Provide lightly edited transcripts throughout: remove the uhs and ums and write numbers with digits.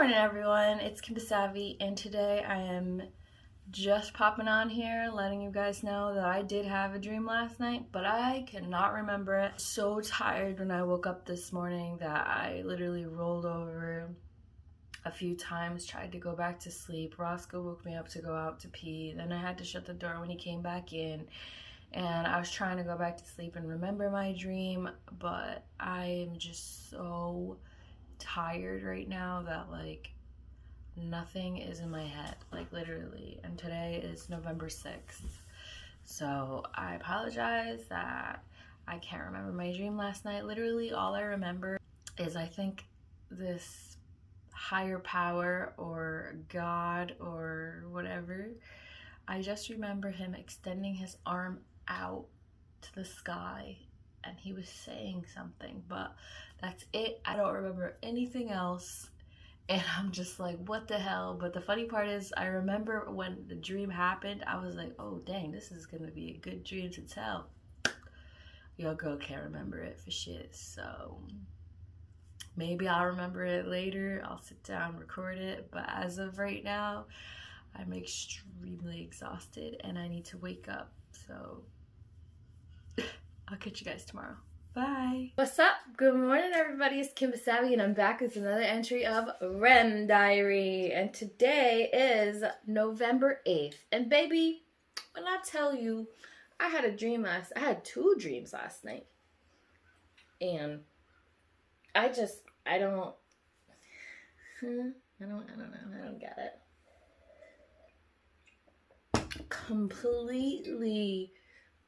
morning, everyone. It's Kim Savvy, and today I am just popping on here letting you guys know that I did have a dream last night, but I cannot remember it. So tired when I woke up this morning that I literally rolled over a few times, tried to go back to sleep. Roscoe woke me up to go out to pee. Then I had to shut the door when he came back in. And I was trying to go back to sleep and remember my dream, but I am just so tired right now that nothing is in my head, literally. And today is November 6th, so I apologize that I can't remember my dream last night. Literally all I remember is I think this higher power or God or whatever, I just remember him extending his arm out to the sky and he was saying something, but that's it. I don't remember anything else, and I'm just like, what the hell? But the funny part is, I remember when the dream happened, I was like, oh dang, this is gonna be a good dream to tell. Your girl can't remember it for shit, so maybe I'll remember it later. I'll sit down, record it, but as of right now, I'm extremely exhausted and I need to wake up, so I'll catch you guys tomorrow. Bye. What's up? Good morning, everybody. It's Kim Savvy, and I'm back with another entry of REM Diary. And today is November 8th. And baby, when I tell you, I had two dreams last night. And I don't know. I don't get it. Completely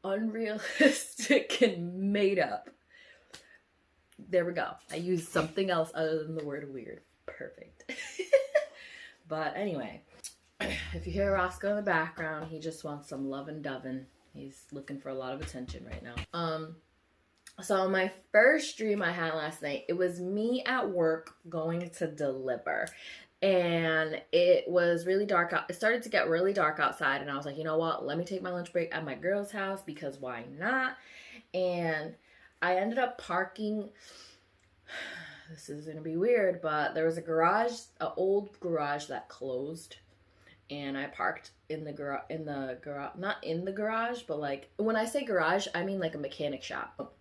unrealistic and made up. There we go. I used something else other than the word weird. Perfect. But anyway, if you hear Roscoe in the background, he just wants some lovin' dovin'. He's looking for a lot of attention right now. So my first dream I had last night, it was me at work going to deliver. And it was really dark out. It started to get really dark outside, and I was like, you know what? Let me take my lunch break at my girl's house because why not? And I ended up parking. This is gonna be weird, but there was an old garage that closed, and I parked in the garage. Not in the garage, but when I say garage, I mean like a mechanic shop.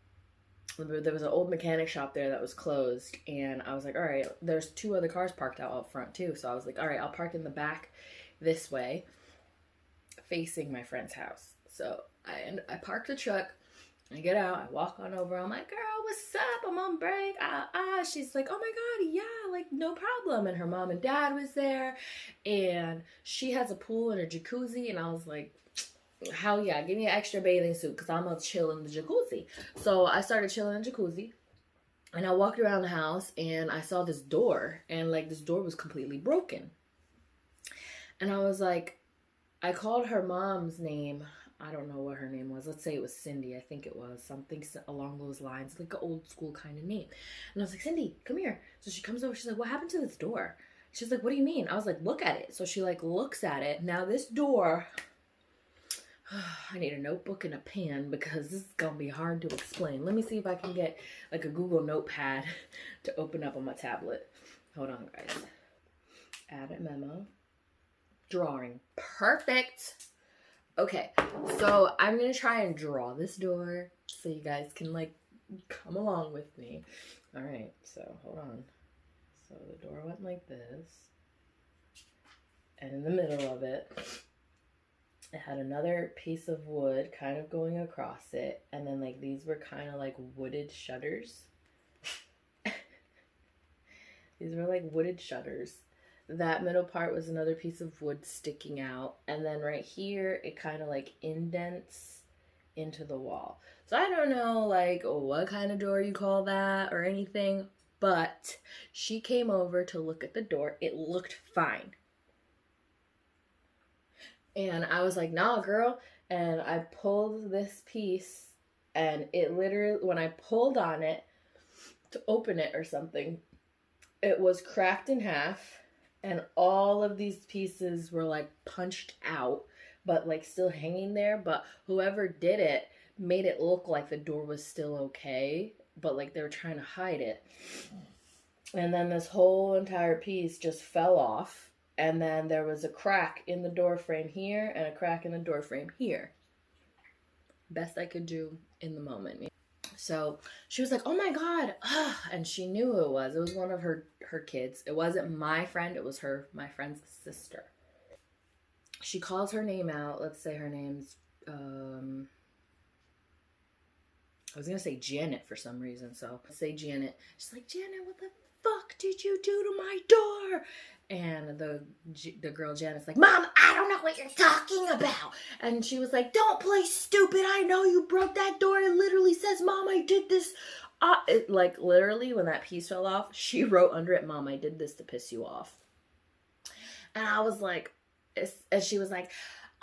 There was an old mechanic shop there that was closed, and I was like, all right, there's two other cars parked out front too, so I was like, all right, I'll park in the back this way facing my friend's house. So I parked the truck, I get out, I walk on over, I'm like, girl, what's up? I'm on break. She's like, oh my god, yeah, no problem. And her mom and dad was there, and she has a pool and a jacuzzi, and I was like, hell yeah, give me an extra bathing suit because I'm gonna chill in the jacuzzi. So I started chilling in the jacuzzi, and I walked around the house, and I saw this door, and this door was completely broken. And I was like, I called her mom's name. I don't know what her name was. Let's say it was Cindy. I think it was something along those lines, like an old school kind of name. And I was like, Cindy, come here. So she comes over. She's like, what happened to this door? She's like, what do you mean? I was like, look at it. So she looks at it. Now this door, I need a notebook and a pen because this is gonna be hard to explain. Let me see if I can get a Google notepad to open up on my tablet. Hold on, guys. Add a memo. Drawing. Perfect. Okay, so I'm gonna try and draw this door so you guys can come along with me. All right, so hold on. So the door went like this, and in the middle of it, it had another piece of wood kind of going across it, and then these were kind of wooded shutters. These were wooded shutters. That middle part was another piece of wood sticking out, and then right here it kind of indents into the wall. So I don't know what kind of door you call that or anything, but she came over to look at the door. It looked fine. And I was like, nah, girl. And I pulled this piece, and it literally, when I pulled on it to open it or something, it was cracked in half, and all of these pieces were punched out, but still hanging there. But whoever did it made it look like the door was still okay, but they were trying to hide it. And then this whole entire piece just fell off. And then there was a crack in the door frame here and a crack in the door frame here. Best I could do in the moment. So she was like, oh my God. And she knew who it was. It was one of her kids. It wasn't my friend. It was my friend's sister. She calls her name out. Let's say her name's, I was going to say Janet for some reason. So let's say Janet. She's like, Janet, what the fuck did you do to my door? And the girl Janet's like, Mom, I don't know what you're talking about. And she was like, don't play stupid. I know you broke that door. It literally says, Mom, I did this. Like literally when that piece fell off, she wrote under it, Mom, I did this to piss you off. And I was like, and she was like,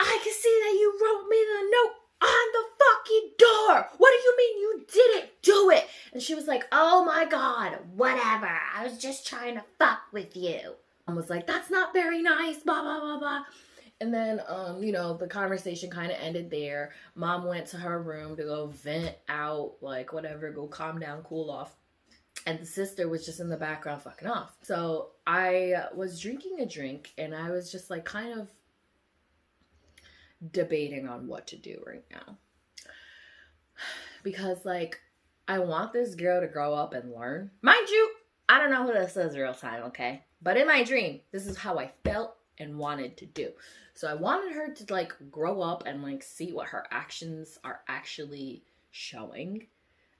I can see that you wrote me the note on the fucking door. What do you mean you didn't do it? And she was like, oh my God, whatever. I was just trying to fuck with you. I was like, that's not very nice, blah, blah, blah, blah. And then, the conversation kind of ended there. Mom went to her room to go vent out, like, whatever, go calm down, cool off. And the sister was just in the background fucking off. So I was drinking a drink, and I was just, like, kind of debating on what to do right now. Because, like, I want this girl to grow up and learn. Mind you, I don't know who this is real time, okay? But in my dream, this is how I felt and wanted to do. So I wanted her to, like, grow up and, like, see what her actions are actually showing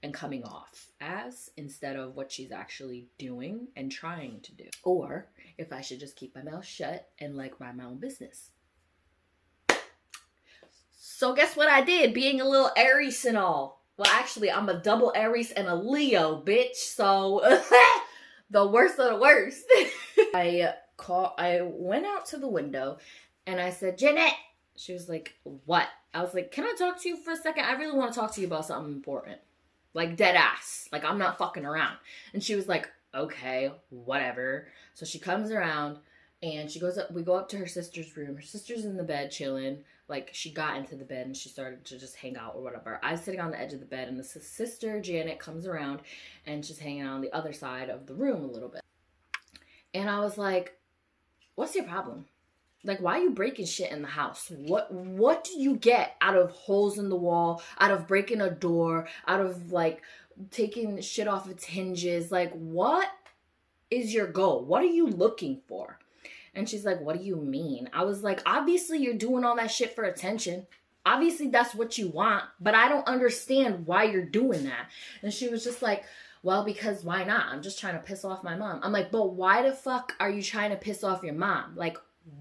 and coming off as, instead of what she's actually doing and trying to do. Or if I should just keep my mouth shut and, like, mind my own business. So guess what I did? Being a little Aries and all. Well, actually, I'm a double Aries and a Leo, bitch. So the worst of the worst. I went out to the window and I said, Jeanette. She was like, what? I was like, can I talk to you for a second? I really want to talk to you about something important. Like, dead ass. Like, I'm not fucking around. And she was like, okay, whatever. So she comes around and she goes up. We go up to her sister's room. Her sister's in the bed chilling. Like, she got into the bed and she started to just hang out or whatever. I was sitting on the edge of the bed and the sister, Janet, comes around and she's hanging out on the other side of the room a little bit. And I was like, what's your problem? Like, why are you breaking shit in the house? What do you get out of holes in the wall, out of breaking a door, out of, like, taking shit off its hinges? Like, what is your goal? What are you looking for? And she's like, what do you mean? I was like, obviously you're doing all that shit for attention. Obviously that's what you want, but I don't understand why you're doing that. And she was just like, well, because why not? I'm just trying to piss off my mom. I'm like, but why the fuck are you trying to piss off your mom? Like,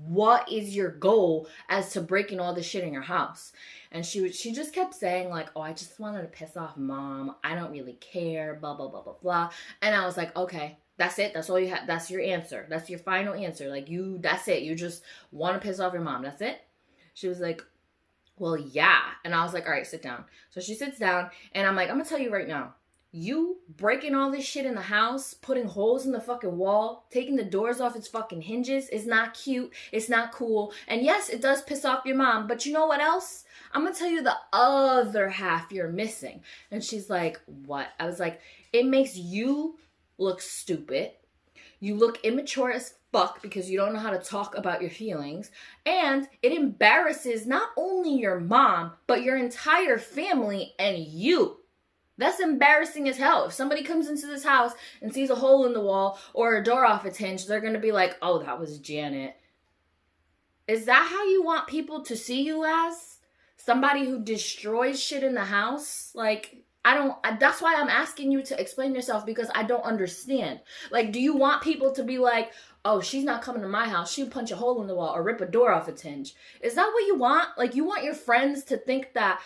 what is your goal as to breaking all this shit in your house? And she just kept saying, like, oh, I just wanted to piss off mom. I don't really care, blah, blah, blah, blah, blah. And I was like, okay, that's it. That's all you have. That's your answer. That's your final answer. Like, that's it. You just want to piss off your mom. That's it. She was like, well, yeah. And I was like, all right, sit down. So she sits down and I'm like, I'm going to tell you right now. You breaking all this shit in the house, putting holes in the fucking wall, taking the doors off its fucking hinges is not cute. It's not cool. And yes, it does piss off your mom. But you know what else? I'm going to tell you the other half you're missing. And she's like, what? I was like, it makes you look stupid. You look immature as fuck because you don't know how to talk about your feelings. And it embarrasses not only your mom, but your entire family and you. That's embarrassing as hell. If somebody comes into this house and sees a hole in the wall or a door off its hinge, they're going to be like, oh, that was Janet. Is that how you want people to see you as? Somebody who destroys shit in the house? Like, that's why I'm asking you to explain yourself, because I don't understand. Like, do you want people to be like, oh, she's not coming to my house. She'll punch a hole in the wall or rip a door off its hinge. Is that what you want? Like, you want your friends to think that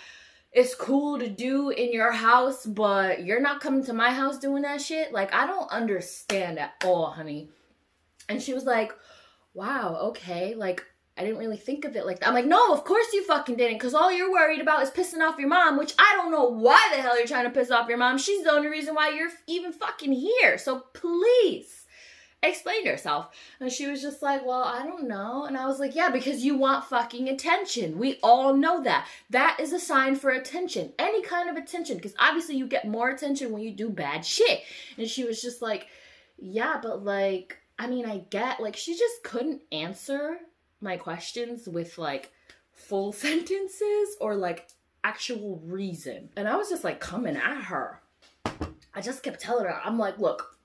it's cool to do in your house, but you're not coming to my house doing that shit? Like, I don't understand at all, honey. And she was like, wow, okay. Like, I didn't really think of it like that. I'm like, no, of course you fucking didn't, because all you're worried about is pissing off your mom, which I don't know why the hell you're trying to piss off your mom. She's the only reason why you're even fucking here. So please explain yourself. And she was just like, well, I don't know. And I was like, yeah, because you want fucking attention. We all know that. That is a sign for attention. Any kind of attention. Because obviously you get more attention when you do bad shit. And she was just like, yeah, but like, I mean, I get, like, she just couldn't answer my questions with like full sentences or like actual reason. And I was just like coming at her. I just kept telling her, I'm like, look,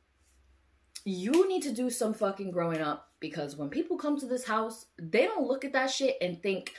you need to do some fucking growing up, because when people come to this house, they don't look at that shit and think,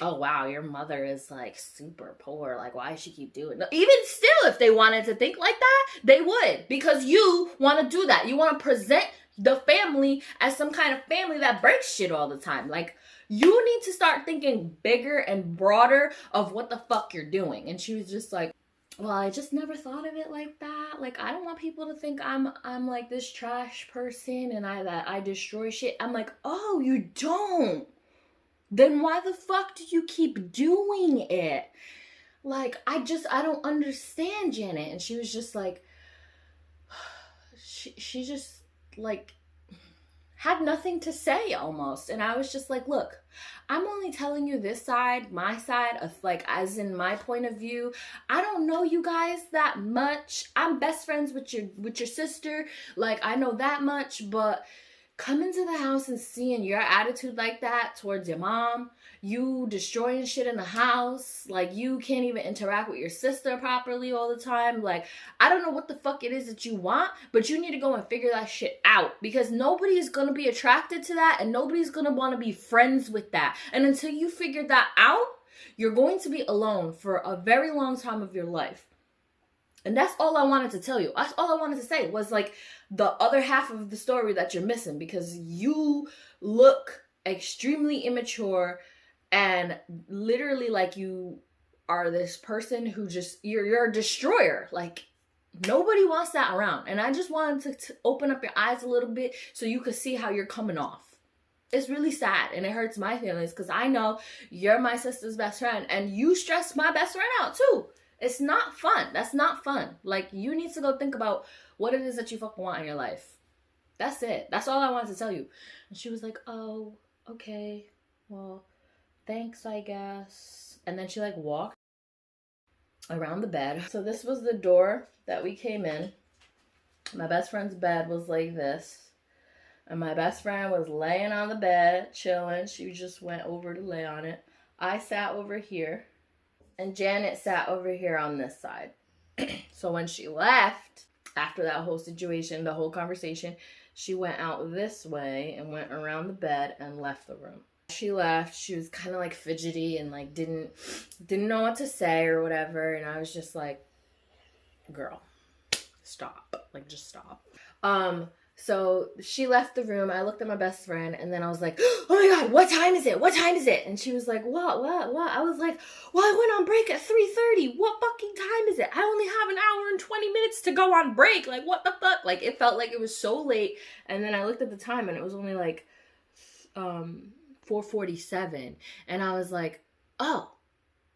oh wow, your mother is like super poor, like why does she keep doing that? Even still, if they wanted to think like that, they would, because you want to do that. You want to present the family as some kind of family that breaks shit all the time. Like, you need to start thinking bigger and broader of what the fuck you're doing. And she was just like, well, I just never thought of it like that. Like, I don't want people to think I'm like this trash person and that I destroy shit. I'm like, oh, you don't? Then why the fuck do you keep doing it? Like, I don't understand, Janet. And she was just like, she just like had nothing to say almost. And I was just like, look, I'm only telling you this side, my side of like, as in my point of view. I don't know you guys that much. I'm best friends with your sister. Like, I know that much, but coming to the house and seeing your attitude like that towards your mom, you destroying shit in the house, like you can't even interact with your sister properly all the time. Like, I don't know what the fuck it is that you want, but you need to go and figure that shit out, because nobody is going to be attracted to that and nobody's going to want to be friends with that. And until you figure that out, you're going to be alone for a very long time of your life. And that's all I wanted to tell you. That's all I wanted to say was like the other half of the story that you're missing, because you look extremely immature and literally like you are this person who just, you're a destroyer. Like, nobody wants that around. And I just wanted to open up your eyes a little bit so you could see how you're coming off. It's really sad and it hurts my feelings, because I know you're my sister's best friend and you stress my best friend out too. It's not fun. That's not fun. Like, you need to go think about what it is that you fucking want in your life. That's it. That's all I wanted to tell you. And she was like, oh, okay. Well, thanks, I guess. And then she like walked around the bed. So this was the door that we came in. My best friend's bed was like this. And my best friend was laying on the bed, chilling. She just went over to lay on it. I sat over here. And Janet sat over here on this side. So when she left, after that whole situation, the whole conversation, she went out this way and went around the bed and left the room. She left. She was kind of like fidgety and like didn't know what to say or whatever. And I was just like, girl, stop. Like, just stop. So she left the room. I looked at my best friend and then I was like, oh my God, what time is it? What time is it? And she was like, what? I was like, well, I went on break at 3:30. What fucking time is it? I only have an hour and 20 minutes to go on break. Like, what the fuck? Like, it felt like it was so late. And then I looked at the time and it was only like 4:47. And I was like, oh,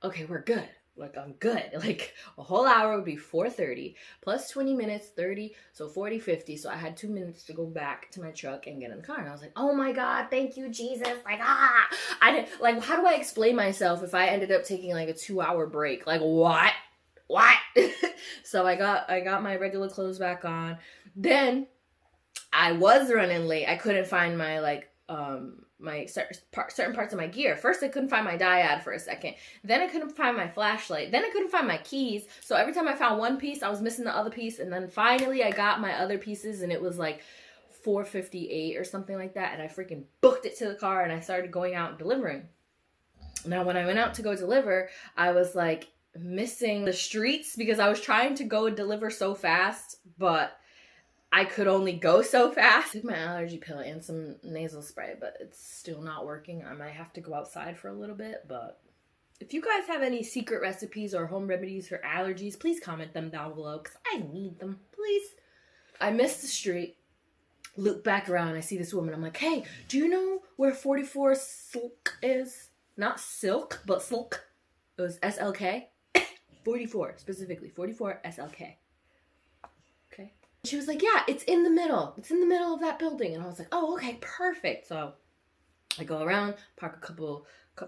okay, we're good. Like, I'm good. Like, a whole hour would be 4:30 plus 20 minutes, 30, so 40, 50. So I had 2 minutes to go back to my truck and get in the car. And I was like, oh my God, thank you, Jesus. Like, I didn't, like, how do I explain myself if I ended up taking like a 2-hour break? Like, what? So I got my regular clothes back on. Then I was running late. I couldn't find my like, my certain parts of my gear. First, I couldn't find my diode for a second. Then I couldn't find my flashlight. Then I couldn't find my keys. So every time I found one piece, I was missing the other piece. And then finally, I got my other pieces, and it was like 4:58 or something like that. And I freaking booked it to the car, and I started going out and delivering. Now, when I went out to go deliver, I was like missing the streets because I was trying to go and deliver so fast, but I could only go so fast. I took my allergy pill and some nasal spray, but it's still not working. I might have to go outside for a little bit, but if you guys have any secret recipes or home remedies for allergies, please comment them down below, because I need them, please. I missed the street, look back around, I see this woman. I'm like, hey, do you know where 44 Silk is? Not silk, but silk. It was SLK. 44, specifically. 44 SLK. Okay. She was like, yeah, it's in the middle. It's in the middle of that building. And I was like, oh, okay, perfect. So I go around, park a couple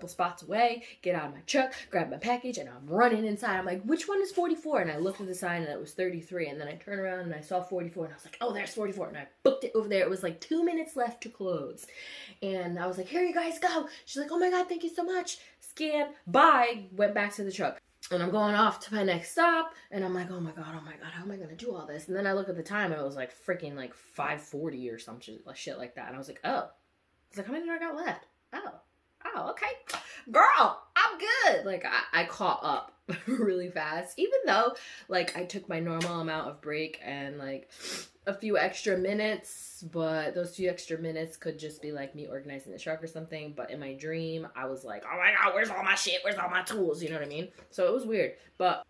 spots away, get out of my truck, grab my package, and I'm running inside. I'm like, which one is 44? And I looked at the sign and it was 33. And then I turned around and I saw 44 and I was like, oh, there's 44. And I booked it over there. It was like 2 minutes left to close. And I was like, here you guys go. She's like, oh my God, thank you so much. Scan, bye. Went back to the truck. And I'm going off to my next stop, and I'm like, oh my God, how am I gonna do all this? And then I look at the time, and it was like freaking like 5:40 or some shit like that. And I was like, oh. I was like, how many do I got left? Oh, okay. Girl, I'm good. Like, I caught up really fast, even though, like, I took my normal amount of break and, like, a few extra minutes, but those few extra minutes could just be, like, me organizing the truck or something. But in my dream, I was like, oh my God, where's all my shit? Where's all my tools? You know what I mean? So it was weird. But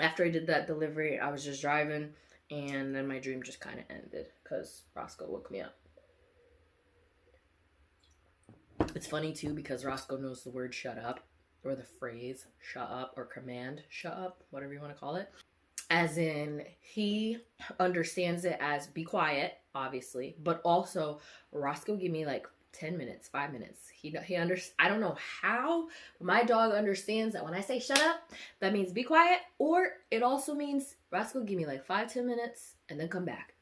after I did that delivery, I was just driving, and then my dream just kind of ended because Roscoe woke me up. It's funny, too, because Roscoe knows the word shut up, or the phrase shut up, or command shut up, whatever you want to call it. As in, he understands it as be quiet, obviously, but also Roscoe give me like 10 minutes, 5 minutes. I don't know how, but my dog understands that when I say shut up, that means be quiet, or it also means Roscoe give me like 5-10 minutes and then come back.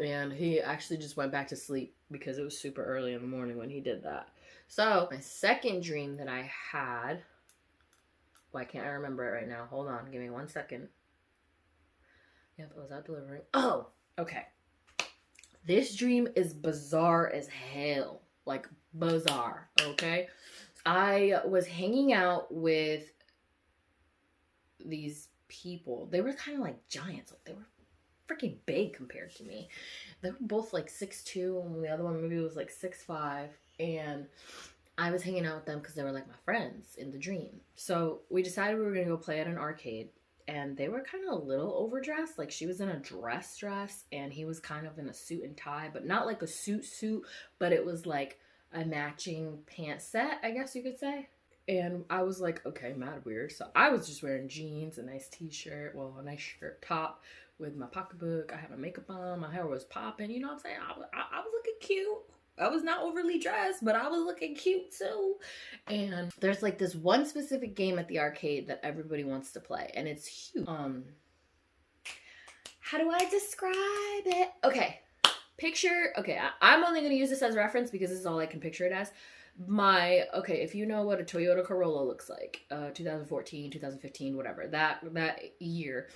And he actually just went back to sleep because it was super early in the morning when he did that. So, my second dream that I had... Why can't I remember it right now? Hold on. Give me 1 second. Yep, I was out delivering. Oh, okay. This dream is bizarre as hell. Like, bizarre, okay? I was hanging out with these people. They were kind of like giants. Like, they were freaking big compared to me. They were both like 6'2", and the other one maybe was like 6'5", and I was hanging out with them because they were like my friends in the dream. So we decided we were gonna go play at an arcade, and they were kind of a little overdressed. Like, she was in a dress, and he was kind of in a suit and tie, but not like a suit, but it was like a matching pant set, I guess you could say. And I was like, okay, mad weird. So I was just wearing jeans, a nice t-shirt, well, a nice shirt top with my pocketbook. I had my makeup on, my hair was popping, you know what I'm saying? I was looking cute. I was not overly dressed, but I was looking cute too. And there's like this one specific game at the arcade that everybody wants to play, and it's huge. How do I describe it? Okay, I'm only going to use this as reference because this is all I can picture it as. If you know what a Toyota Corolla looks like, 2014, 2015, whatever, that year,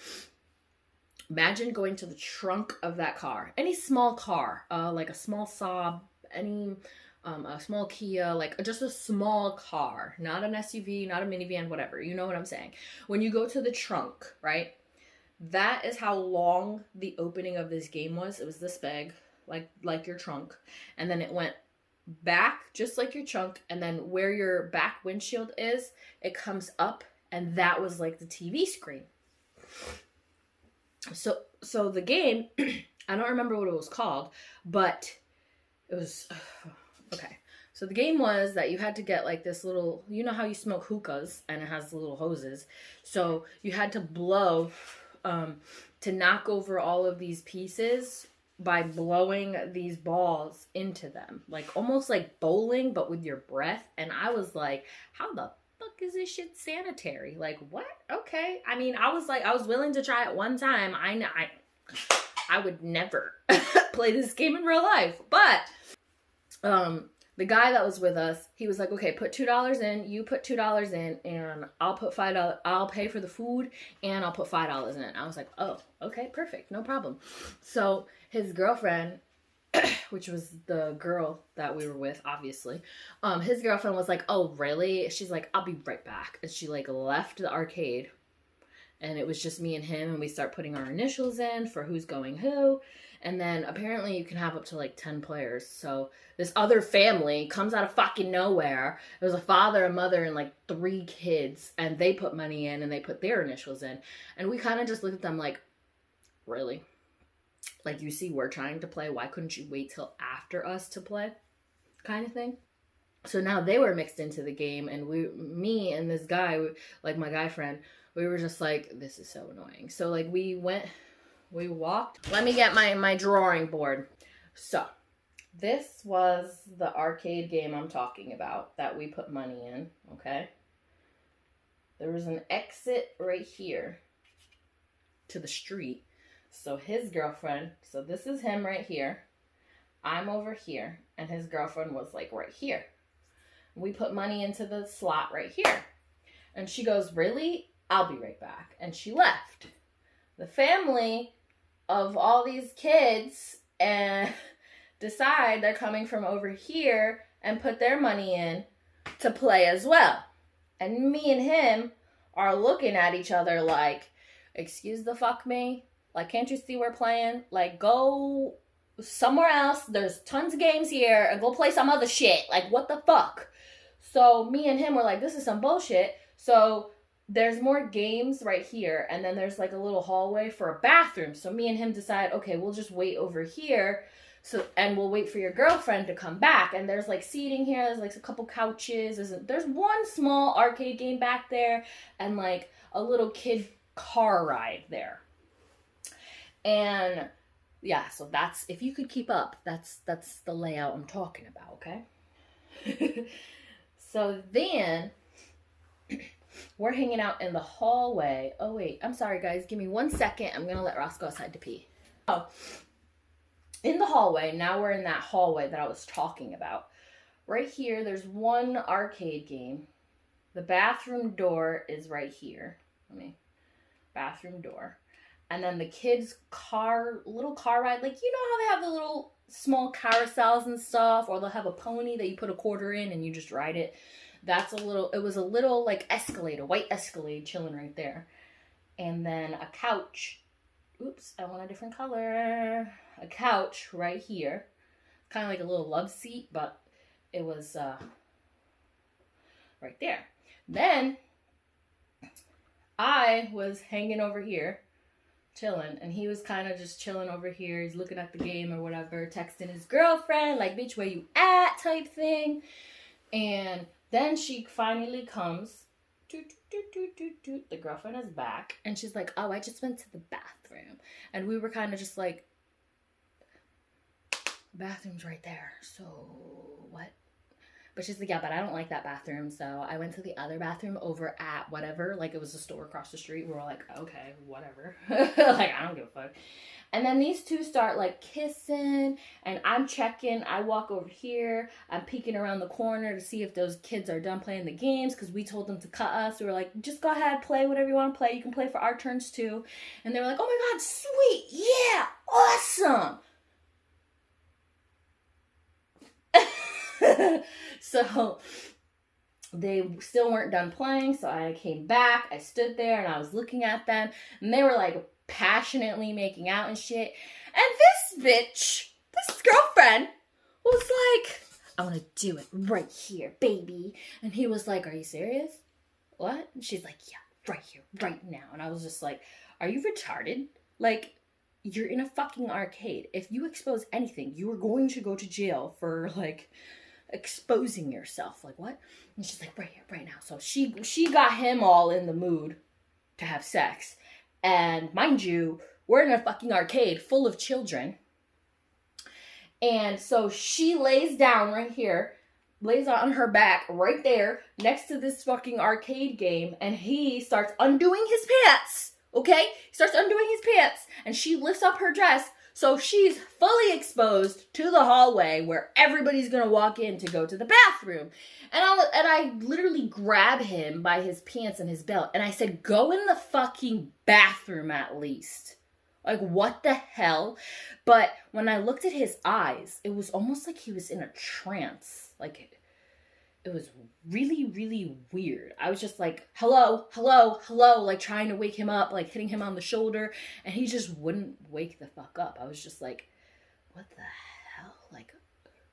imagine going to the trunk of that car, any small car, like a small Saab, a small Kia, like just a small car, not an SUV, not a minivan, whatever, you know what I'm saying. When you go to the trunk, right, that is how long the opening of this game was. It was this big, like your trunk, and then it went back just like your trunk, and then where your back windshield is, it comes up, and that was like the TV screen. So the game, I don't remember what it was called, but it was, okay. So the game was that you had to get like this little, you know how you smoke hookahs and it has little hoses. So you had to blow to knock over all of these pieces by blowing these balls into them. Like almost like bowling, but with your breath. And I was like, how the fuck is this shit sanitary? Like, what? Okay. I mean, I was willing to try it one time. I would never play this game in real life. But the guy that was with us, he was like, okay, put $2 in, you put $2 in, and I'll put $5, I'll pay for the food, and I'll put $5 in. I was like, oh, okay, perfect, no problem. So his girlfriend, which was the girl that we were with, obviously, his girlfriend was like, oh, really? She's like, I'll be right back. And she like left the arcade, and it was just me and him, and we start putting our initials in for who's going who. And then apparently you can have up to like 10 players. So this other family comes out of fucking nowhere. It was a father, a mother, and like 3 kids. And they put money in and they put their initials in. And we kind of just looked at them like, really? Like, you see, we're trying to play. Why couldn't you wait till after us to play? Kind of thing. So now they were mixed into the game. And me and this guy, like my guy friend, we were just like, this is so annoying. So like we walked. Let me get my drawing board. So This was the arcade game I'm talking about that we put money in, okay? There was an exit right here to the street. So his girlfriend, so this is him right here. I'm over here, and his girlfriend was like right here. We put money into the slot right here. And she goes, really? I'll be right back. And she left. The family of all these kids and decide they're coming from over here and put their money in to play as well. And me and him are looking at each other like, excuse the fuck me? Like, can't you see we're playing? Like, go somewhere else. There's tons of games here and go play some other shit. Like, what the fuck? So me and him were like, this is some bullshit. So there's more games right here. And then there's like a little hallway for a bathroom. So me and him decide, okay, we'll just wait over here. And we'll wait for your girlfriend to come back. And there's like seating here. There's like a couple couches. There's one small arcade game back there. And like a little kid car ride there. And yeah, so that's, if you could keep up, that's the layout I'm talking about, okay? So then we're hanging out in the hallway. Oh wait, I'm sorry guys, give me 1 second. I'm gonna let Ross go outside to pee. Oh, in the hallway, now we're in that hallway that I was talking about. Right here, there's one arcade game. The bathroom door is right here. Bathroom door. And then the kids' little car ride, like, you know how they have the little small carousels and stuff, or they'll have a pony that you put a quarter in and you just ride it. It was a little like Escalade, a white Escalade chilling right there. And then a couch. Oops, I want a different color. A couch right here. Kind of like a little love seat, but it was right there. Then I was hanging over here, chilling, and he was kind of just chilling over here. He's looking at the game or whatever, texting his girlfriend, like, bitch, where you at, type thing. And then she finally comes. The girlfriend is back, and she's like, oh, I just went to the bathroom. And we were kind of just like, bathroom's right there, so what? But she's like, yeah, but I don't like that bathroom, so I went to the other bathroom over at whatever. Like, it was a store across the street. We were like, okay, whatever. Like, I don't give a fuck. And then these two start, like, kissing, and I'm checking. I walk over here. I'm peeking around the corner to see if those kids are done playing the games, because we told them to cut us. We were like, just go ahead, play whatever you want to play. You can play for our turns, too. And they were like, oh, my God, sweet. Yeah, awesome. So they still weren't done playing, so I came back. I stood there and I was looking at them, and they were like passionately making out and shit. And this bitch, this girlfriend, was like, I want to do it right here, baby. And he was like, are you serious? What? And she's like, yeah, right here, right now. And I was just like, are you retarded? Like, you're in a fucking arcade. If you expose anything, you are going to go to jail for, like, exposing yourself. Like, what? And she's like, right here, right now. So she got him all in the mood to have sex. And mind you, we're in a fucking arcade full of children. And so she lays down right here, lays on her back right there next to this fucking arcade game, and he starts undoing his pants. Okay? He starts undoing his pants, and she lifts up her dress, so she's fully exposed to the hallway where everybody's gonna walk in to go to the bathroom. And I literally grab him by his pants and his belt, and I said, go in the fucking bathroom at least. Like, what the hell? But when I looked at his eyes, it was almost like he was in a trance. Like, it was really, really weird. I was just like, hello, hello, hello, like trying to wake him up, like hitting him on the shoulder, and he just wouldn't wake the fuck up. I was just like, what the hell? Like,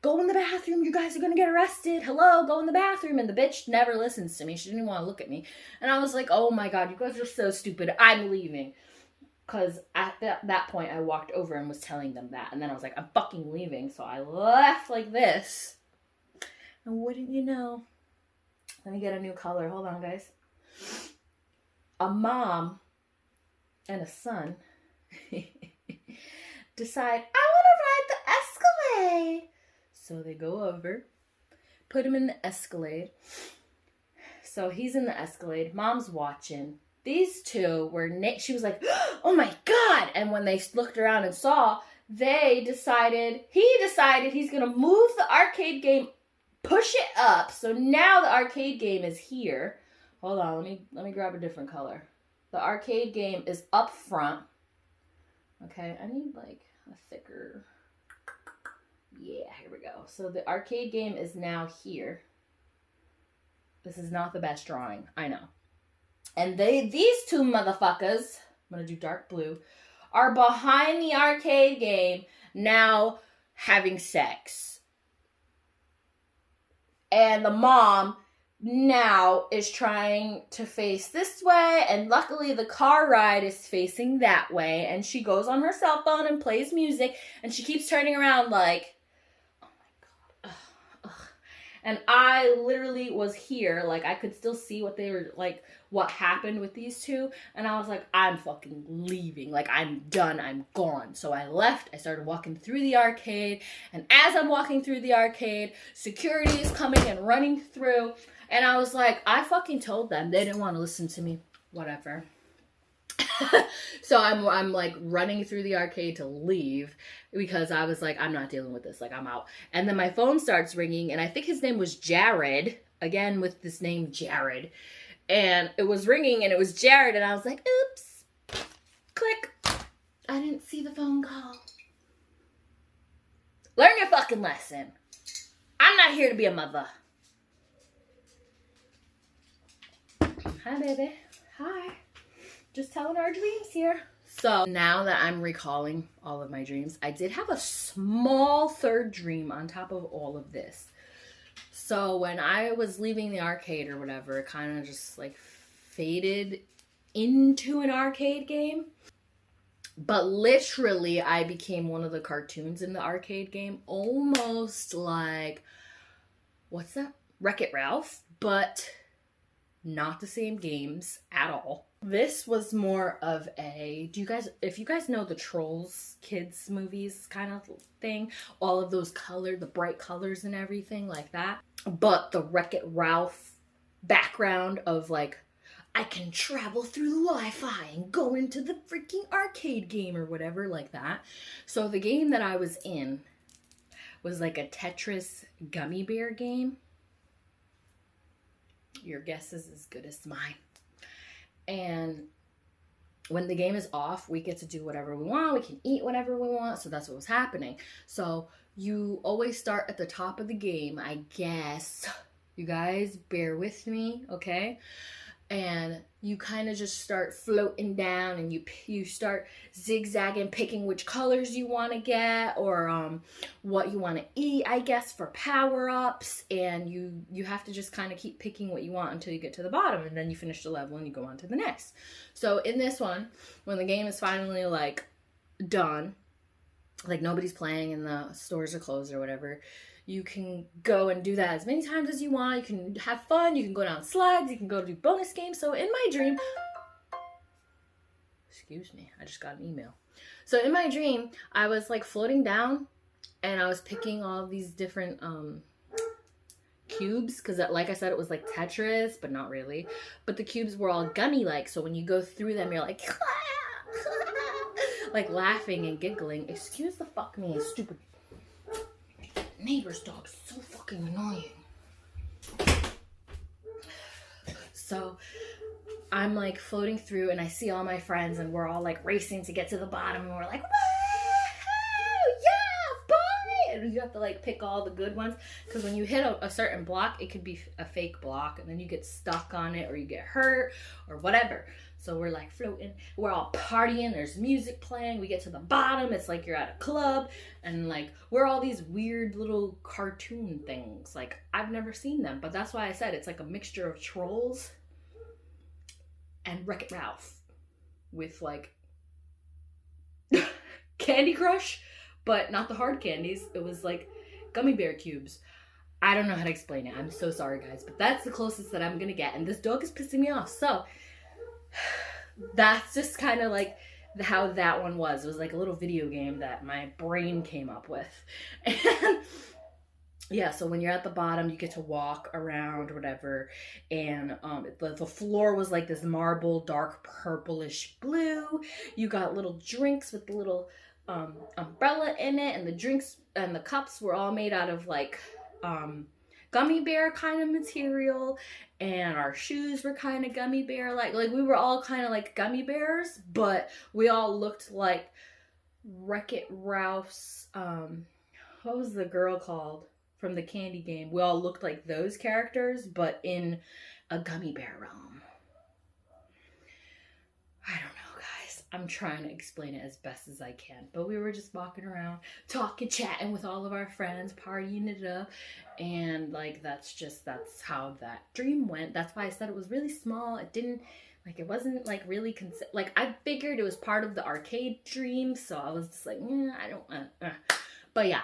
go in the bathroom, you guys are gonna get arrested. Hello, go in the bathroom. And the bitch never listens to me. She didn't want to look at me. And I was like, oh my God, you guys are so stupid. I'm leaving. Because at that point, I walked over and was telling them that. And then I was like, I'm fucking leaving. So I left like this. And wouldn't you know, let me get a new color. Hold on, guys. A mom and a son decide, I want to ride the Escalade. So they go over, put him in the Escalade. So he's in the Escalade. Mom's watching. These two were, she was like, oh my God. And when they looked around and saw, he decided he's going to move the arcade game, push it up. So now the arcade game is here. Hold on, let me grab a different color. The arcade game is up front. Okay, I need like a thicker. Yeah, here we go. So the arcade game is now here. This is not the best drawing, I know. And these two motherfuckers, I'm gonna do dark blue, are behind the arcade game now having sex. And the mom now is trying to face this way, and luckily the car ride is facing that way, and she goes on her cell phone and plays music, and she keeps turning around like, oh my God. Ugh. And I literally was here, like I could still see what they were, like what happened with these two, and I was like, I'm fucking leaving, like I'm done, I'm gone. So I left, I started walking through the arcade, and as I'm walking through the arcade, security is coming and running through, and I was like, I fucking told them, they didn't want to listen to me, whatever. So I'm like running through the arcade to leave because I was like, I'm not dealing with this, like I'm out. And then my phone starts ringing, and I think his name was Jared, again with this name Jared. And it was ringing, and it was Jared, and I was like, oops, click. I didn't see the phone call. Learn your fucking lesson. I'm not here to be a mother. Hi, baby. Hi. Just telling our dreams here. So now that I'm recalling all of my dreams, I did have a small third dream on top of all of this. So when I was leaving the arcade or whatever, it kind of just like faded into an arcade game. But literally, I became one of the cartoons in the arcade game. Almost like, what's that? Wreck-It Ralph, but not the same games at all. This was more of a, if you guys know the Trolls kids movies kind of thing, all of those the bright colors and everything like that. But the Wreck-It Ralph background of like, I can travel through the Wi-Fi and go into the freaking arcade game or whatever like that. So the game that I was in was like a Tetris gummy bear game. Your guess is as good as mine. And when the game is off, we get to do whatever we want. We can eat whatever we want. So that's what was happening. So you always start at the top of the game, I guess. You guys bear with me, okay? And you kind of just start floating down, and you start zigzagging, picking which colors you want to get, or what you want to eat, I guess, for power-ups. And you have to just kind of keep picking what you want until you get to the bottom, and then you finish the level and you go on to the next. So in this one, when the game is finally like done, like nobody's playing and the stores are closed or whatever, you can go and do that as many times as you want. You can have fun. You can go down slides. You can go do bonus games. So in my dream, excuse me, I just got an email. So in my dream, I was like floating down, and I was picking all of these different cubes, because like I said, it was like Tetris, but not really. But the cubes were all gummy-like, so when you go through them, you're like, like laughing and giggling. Excuse the fuck me, stupid neighbor's dog is so fucking annoying. So I'm like floating through, and I see all my friends, and we're all like racing to get to the bottom, and we're like, woo, yeah, boy! And you have to like pick all the good ones, because when you hit a certain block, it could be a fake block, and then you get stuck on it, or you get hurt, or whatever. So we're like floating, we're all partying, there's music playing, we get to the bottom, it's like you're at a club, and like, we're all these weird little cartoon things. Like, I've never seen them, but that's why I said it's like a mixture of Trolls and Wreck-It Ralph with like Candy Crush, but not the hard candies. It was like gummy bear cubes. I don't know how to explain it. I'm so sorry, guys, but that's the closest that I'm gonna get, and this dog is pissing me off. So that's just kind of like how that one was. It was like a little video game that my brain came up with. And yeah, so when you're at the bottom, you get to walk around, whatever, and the floor was like this marble, dark purplish blue. You got little drinks with the little umbrella in it, and the drinks and the cups were all made out of like gummy bear kind of material, and our shoes were kind of gummy bear like we were all kind of like gummy bears, but we all looked like Wreck-It Ralph's what was the girl called from the candy game? We all looked like those characters, but in a gummy bear realm. I don't know, guys. I'm trying to explain it as best as I can. But we were just walking around, talking, chatting with all of our friends, partying it up. And like, that's how that dream went. That's why I said it was really small. It wasn't like really, like I figured it was part of the arcade dream. So I was just like, I don't, But yeah.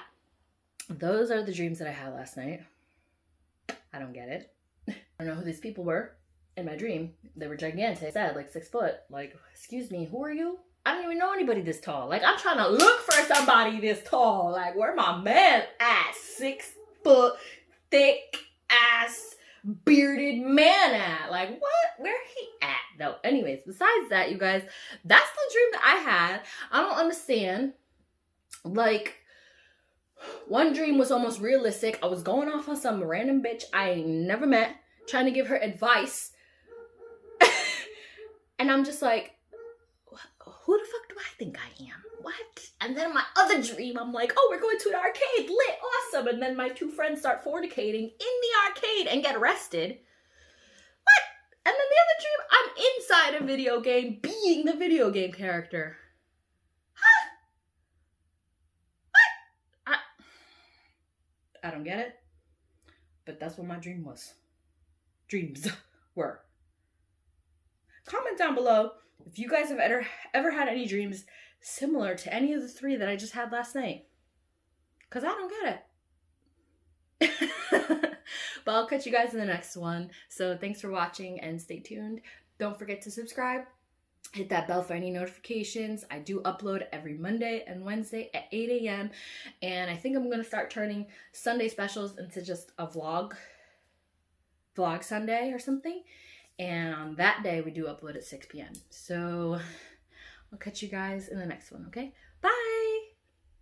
Those are the dreams that I had last night. I don't get it. I don't know who these people were in my dream. They were gigantic. I said like 6 foot. Like, excuse me, who are you? I don't even know anybody this tall. Like, I'm trying to look for somebody this tall. Like, where my man at? 6 foot, thick ass, bearded man at? Like, what? Where he at? No. Anyways, besides that, you guys, that's the dream that I had. I don't understand. Like, one dream was almost realistic. I was going off on some random bitch I ain't never met, trying to give her advice. And I'm just like, who the fuck do I think I am? What? And then my other dream, I'm like, oh, we're going to an arcade. Lit. Awesome. And then my 2 friends start fornicating in the arcade and get arrested. What? And then the other dream, I'm inside a video game being the video game character. I don't get it, but that's what my dreams were. Comment down below if you guys have ever had any dreams similar to any of the 3 that I just had last night, because I don't get it. But I'll catch you guys in the next one. So thanks for watching and stay tuned. Don't forget to subscribe. Hit that bell for any notifications. I do upload every Monday and Wednesday at 8 a.m. And I think I'm going to start turning Sunday specials into just a vlog Sunday or something. And on that day, we do upload at 6 p.m. So I'll catch you guys in the next one, okay?